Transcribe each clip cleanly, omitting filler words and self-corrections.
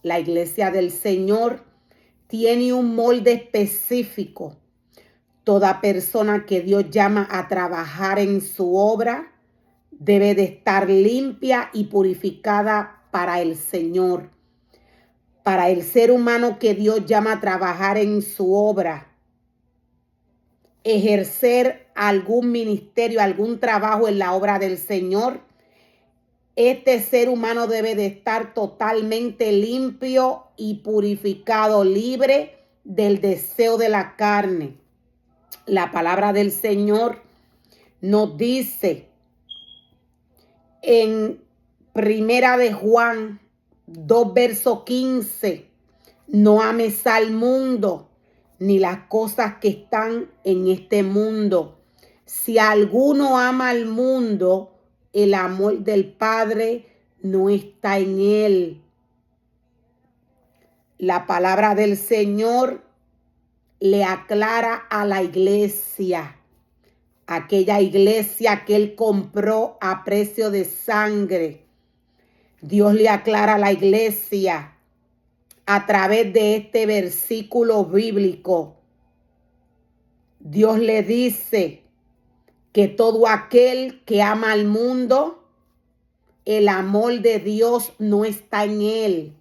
La iglesia del Señor tiene un molde específico. Toda persona que Dios llama a trabajar en su obra debe de estar limpia y purificada para el Señor. Para el ser humano que Dios llama a trabajar en su obra, ejercer algún ministerio, algún trabajo en la obra del Señor, este ser humano debe de estar totalmente limpio y purificado, libre del deseo de la carne. La palabra del Señor nos dice en Primera de Juan 2, verso 15, no ames al mundo ni las cosas que están en este mundo. Si alguno ama al mundo, el amor del Padre no está en él. La palabra del Señor le aclara a la iglesia, aquella iglesia que Él compró a precio de sangre. Dios le aclara a la iglesia a través de este versículo bíblico. Dios le dice que todo aquel que ama al mundo, el amor de Dios no está en él.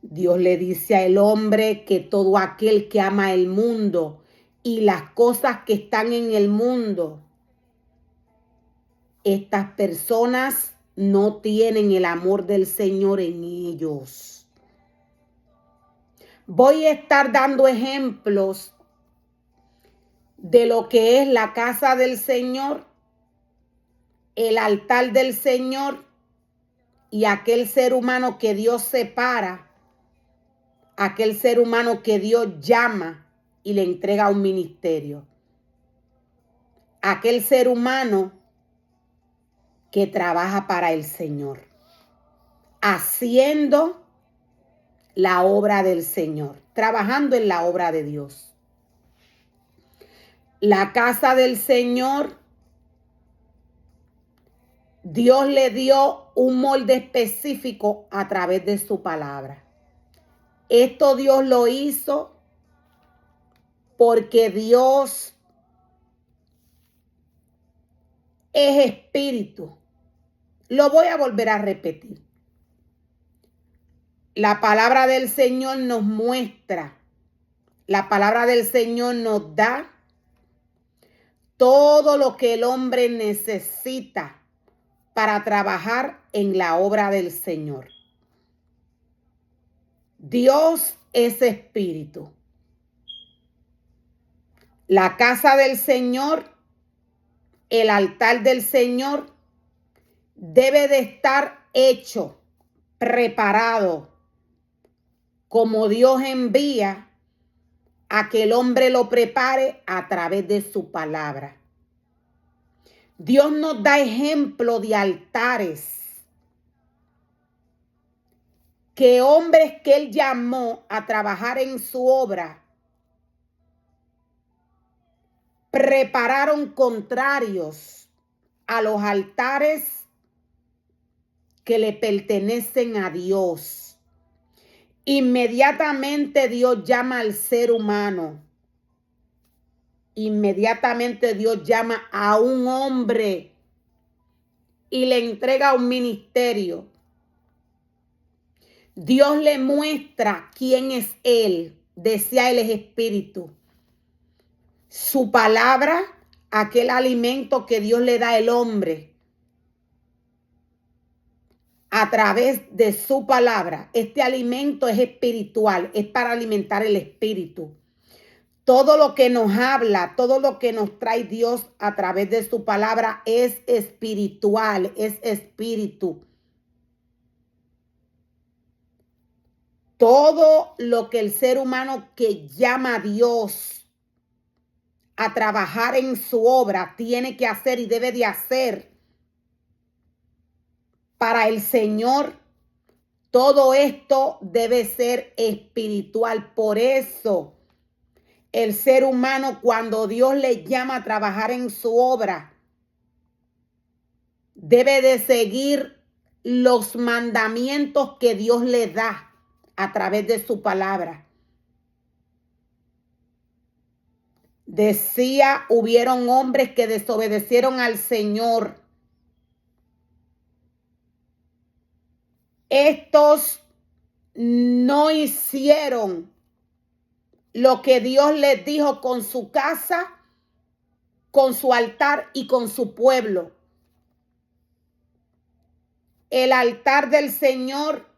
Dios le dice al hombre que todo aquel que ama el mundo y las cosas que están en el mundo, estas personas no tienen el amor del Señor en ellos. Voy a estar dando ejemplos de lo que es la casa del Señor, el altar del Señor y aquel ser humano que Dios separa, aquel ser humano que Dios llama y le entrega un ministerio. Aquel ser humano que trabaja para el Señor, haciendo la obra del Señor, trabajando en la obra de Dios. La casa del Señor, Dios le dio un molde específico a través de su palabra. Esto Dios lo hizo porque Dios es espíritu. Lo voy a volver a repetir. La palabra del Señor nos muestra, la palabra del Señor nos da todo lo que el hombre necesita para trabajar en la obra del Señor. Dios es espíritu. La casa del Señor, el altar del Señor, debe de estar hecho, preparado, como Dios envía a que el hombre lo prepare a través de su palabra. Dios nos da ejemplo de altares que hombres que Él llamó a trabajar en su obra prepararon contrarios a los altares que le pertenecen a Dios. Inmediatamente Dios llama al ser humano. Inmediatamente Dios llama a un hombre y le entrega un ministerio. Dios le muestra quién es Él. Decía Él es espíritu. Su palabra, aquel alimento que Dios le da al hombre. A través de su palabra, este alimento es espiritual, es para alimentar el espíritu. Todo lo que nos habla, todo lo que nos trae Dios a través de su palabra es espiritual, es espíritu. Todo lo que el ser humano que llama a Dios a trabajar en su obra tiene que hacer y debe de hacer para el Señor, todo esto debe ser espiritual. Por eso el ser humano, cuando Dios le llama a trabajar en su obra, debe de seguir los mandamientos que Dios le da a través de su palabra. Decía, hubieron hombres que desobedecieron al Señor. Estos no hicieron lo que Dios les dijo con su casa, con su altar y con su pueblo. El altar del Señor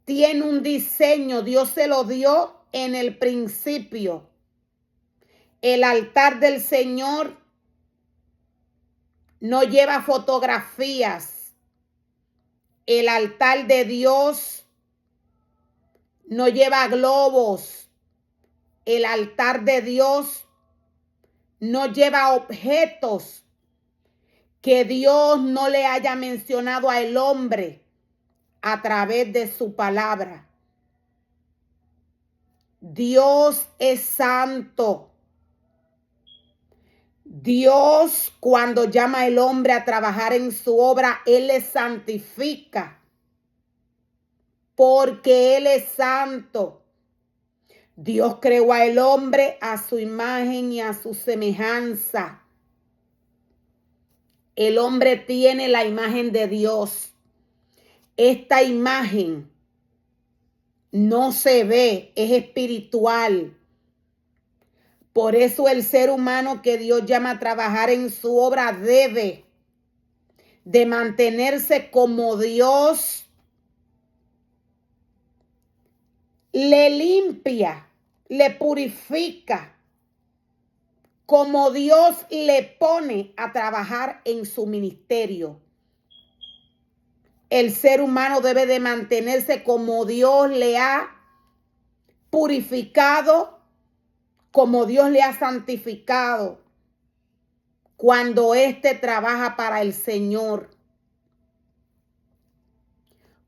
tiene un diseño, Dios se lo dio en el principio. El altar del Señor no lleva fotografías. El altar de Dios no lleva globos. El altar de Dios no lleva objetos que Dios no le haya mencionado al hombre a través de su palabra. Dios es santo. Dios, cuando llama al hombre a trabajar en su obra, Él le santifica, porque Él es santo. Dios creó al hombre a su imagen y a su semejanza. El hombre tiene la imagen de Dios. Esta imagen no se ve, es espiritual. Por eso el ser humano que Dios llama a trabajar en su obra debe de mantenerse como Dios le limpia, le purifica, como Dios le pone a trabajar en su ministerio. El ser humano debe de mantenerse como Dios le ha purificado, como Dios le ha santificado, cuando éste trabaja para el Señor.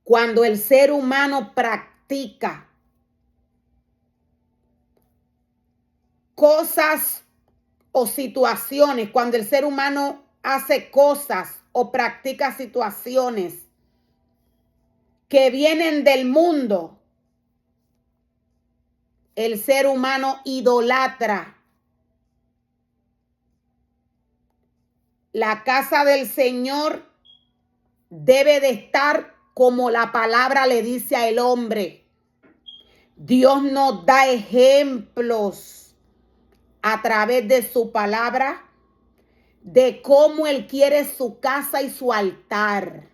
Cuando el ser humano practica cosas o situaciones, cuando el ser humano hace cosas o practica situaciones que vienen del mundo, el ser humano idolatra. La casa del Señor debe de estar como la palabra le dice al hombre. Dios nos da ejemplos a través de su palabra de cómo Él quiere su casa y su altar.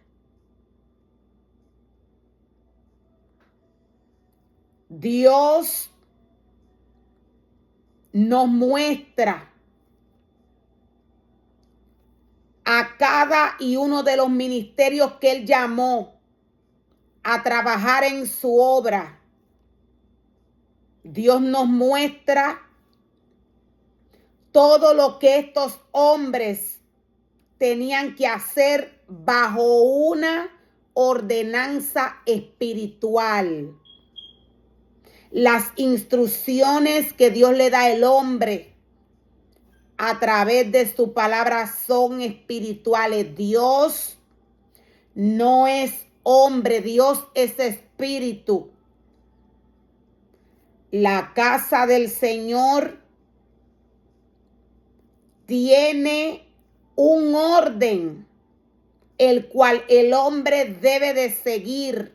Dios nos muestra a cada y uno de los ministerios que Él llamó a trabajar en su obra. Dios nos muestra todo lo que estos hombres tenían que hacer bajo una ordenanza espiritual. Las instrucciones que Dios le da al hombre a través de su palabra son espirituales. Dios no es hombre, Dios es espíritu. La casa del Señor tiene un orden, el cual el hombre debe de seguir.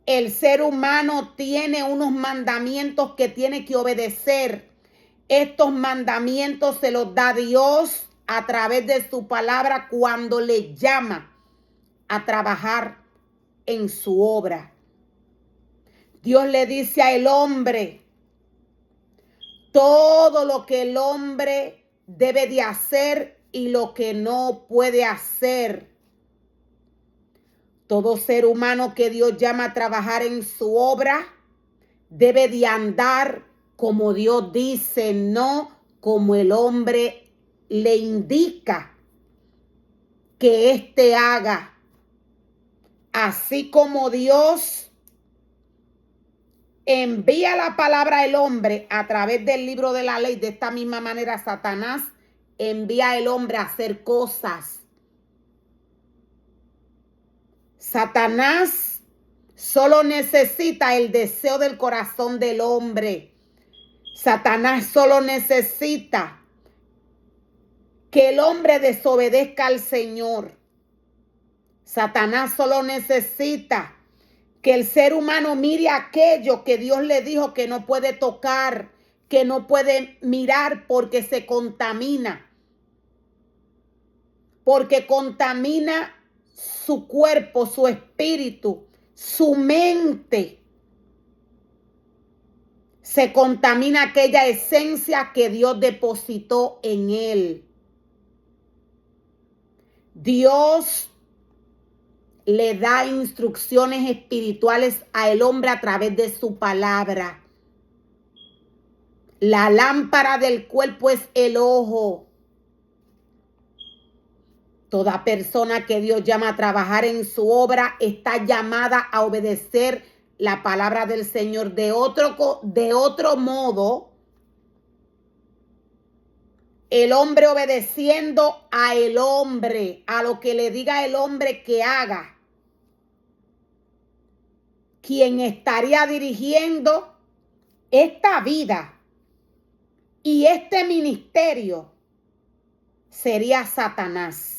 El ser humano tiene unos mandamientos que tiene que obedecer. Estos mandamientos se los da Dios a través de su palabra cuando le llama a trabajar en su obra. Dios le dice al hombre todo lo que el hombre debe de hacer y lo que no puede hacer. Todo ser humano que Dios llama a trabajar en su obra debe de andar como Dios dice, no como el hombre le indica que éste haga. Así como Dios envía la palabra al hombre a través del libro de la ley, de esta misma manera Satanás envía al hombre a hacer cosas Satanás solo necesita el deseo del corazón del hombre. Satanás solo necesita que el hombre desobedezca al Señor. Satanás solo necesita que el ser humano mire aquello que Dios le dijo que no puede tocar, que no puede mirar porque se contamina. Porque contamina su cuerpo, su espíritu, su mente. Se contamina aquella esencia que Dios depositó en él. Dios le da instrucciones espirituales al hombre a través de su palabra. La lámpara del cuerpo es el ojo. Toda persona que Dios llama a trabajar en su obra está llamada a obedecer la palabra del Señor. De otro modo, el hombre obedeciendo a el hombre, a lo que le diga el hombre que haga, quien estaría dirigiendo esta vida y este ministerio sería Satanás.